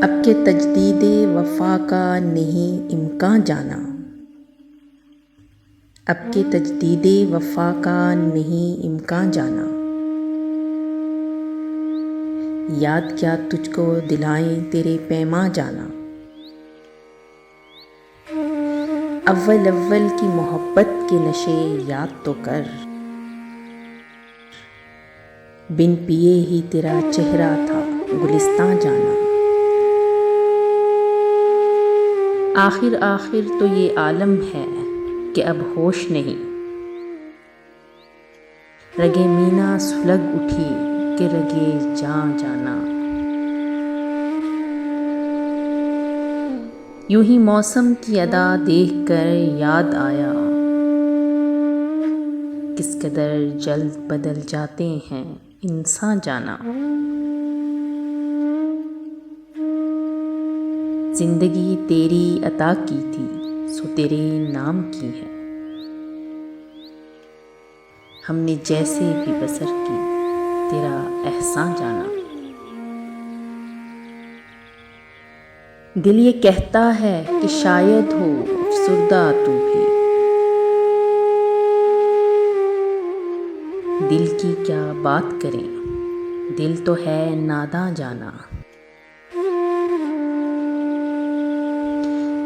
اب کے تجدید وفا کا نہیں امکان جانا، اب کے تجدید وفا کا نہیں امکان جانا، یاد کیا تجھ کو دلائیں تیرے پیماں جانا، اول اول کی محبت کے نشے یاد تو کر، بن پیے ہی تیرا چہرہ تھا گلستاں جانا، آخر آخر تو یہ عالم ہے کہ اب ہوش نہیں، رگے مینا سلگ اٹھی کہ رگے جاں جانا، یوں ہی موسم کی ادا دیکھ کر یاد آیا، کس قدر جلد بدل جاتے ہیں انسان جانا، زندگی تیری عطا کی تھی سو تیرے نام کی ہے، ہم نے جیسے بھی بسر کی تیرا احسان جانا، دل یہ کہتا ہے کہ شاید ہو افسردہ تو بھی، دل کی کیا بات کریں دل تو ہے ناداں جانا،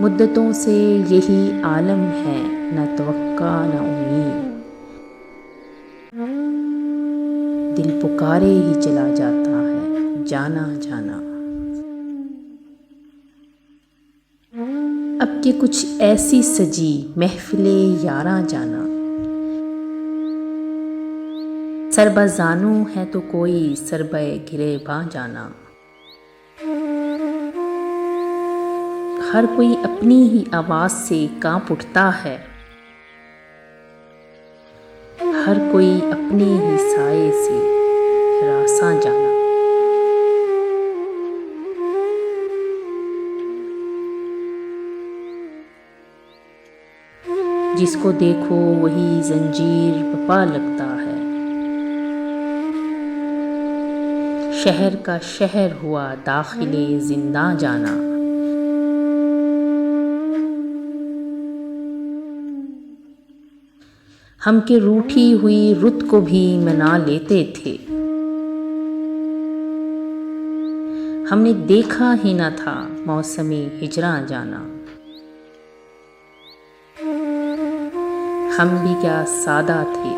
مدتوں سے یہی عالم ہے نہ توقع نہ امید، دل پکارے ہی چلا جاتا ہے جانا جانا، اب کہ کچھ ایسی سجی محفل یاراں جانا، سربہ زانوں ہے تو کوئی سربہ گریباں جانا، ہر کوئی اپنی ہی آواز سے کانپ اٹھتا ہے، ہر کوئی اپنے ہی سائے سے ہراساں جانا، جس کو دیکھو وہی زنجیر پا لگتا ہے، شہر کا شہر ہوا داخل زنداں جانا، ہم کے روٹھی ہوئی رت کو بھی منا لیتے تھے، ہم نے دیکھا ہی نہ تھا موسم ہجراں جانا، ہم بھی کیا سادہ تھے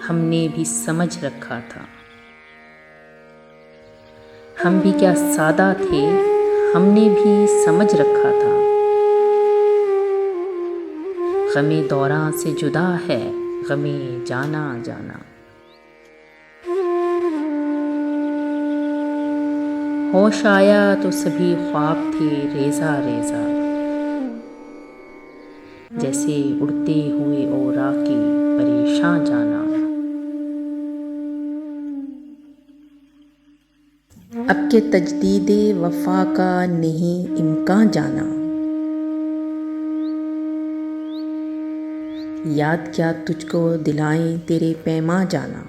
ہم نے بھی سمجھ رکھا تھا، ہم بھی کیا سادہ تھے ہم نے بھی سمجھ رکھا تھا، غم دوراں سے جدا ہے غم جانا جانا، ہوش آیا تو سبھی خواب تھے ریزہ ریزہ، جیسے اڑتے ہوئے اوراقِ پریشاں جانا، اب کے تجدید وفا کا نہیں امکان جانا، یاد کیا تجھ کو دلائیں تیرے پیماں جانا،